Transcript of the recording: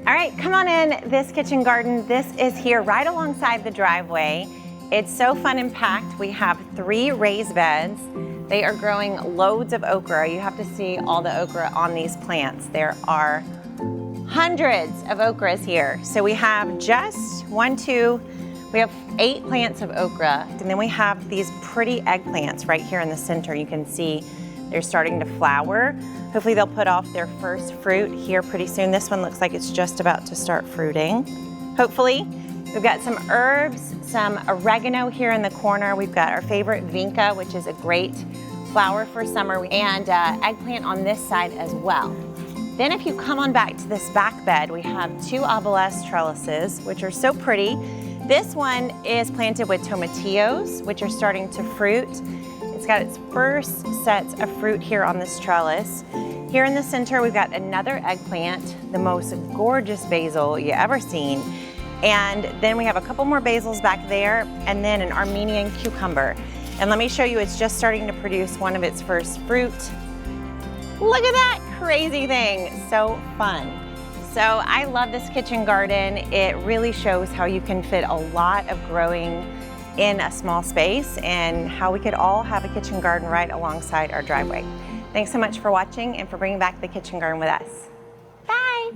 All right, come on in this kitchen garden. This is here right alongside the driveway. It's so fun and packed. We have 3 raised beds. They are growing loads of okra. You have to see all the okra on these plants. There are hundreds of okras here. So we have just 1, 2, we have 8 plants of okra. And then we have these pretty eggplants right here in the center. You can see they're starting to flower. Hopefully they'll put off their first fruit here pretty soon. This one looks like it's just about to start fruiting. Hopefully. We've got some herbs, some oregano here in the corner. We've got our favorite vinca, which is a great flower for summer, and eggplant on this side as well. Then if you come on back to this back bed, we have 2 obelisk trellises, which are so pretty. This one is planted with tomatillos, which are starting to fruit. It's got its first sets of fruit here on this trellis. Here in the center, we've got another eggplant, the most gorgeous basil you ever seen. And then we have a couple more basils back there, and then an Armenian cucumber. And let me show you, it's just starting to produce one of its first fruit. Look at that crazy thing, so fun. So I love this kitchen garden. It really shows how you can fit a lot of growing in a small space and how we could all have a kitchen garden right alongside our driveway. Thanks so much for watching and for bringing back the kitchen garden with us. Bye.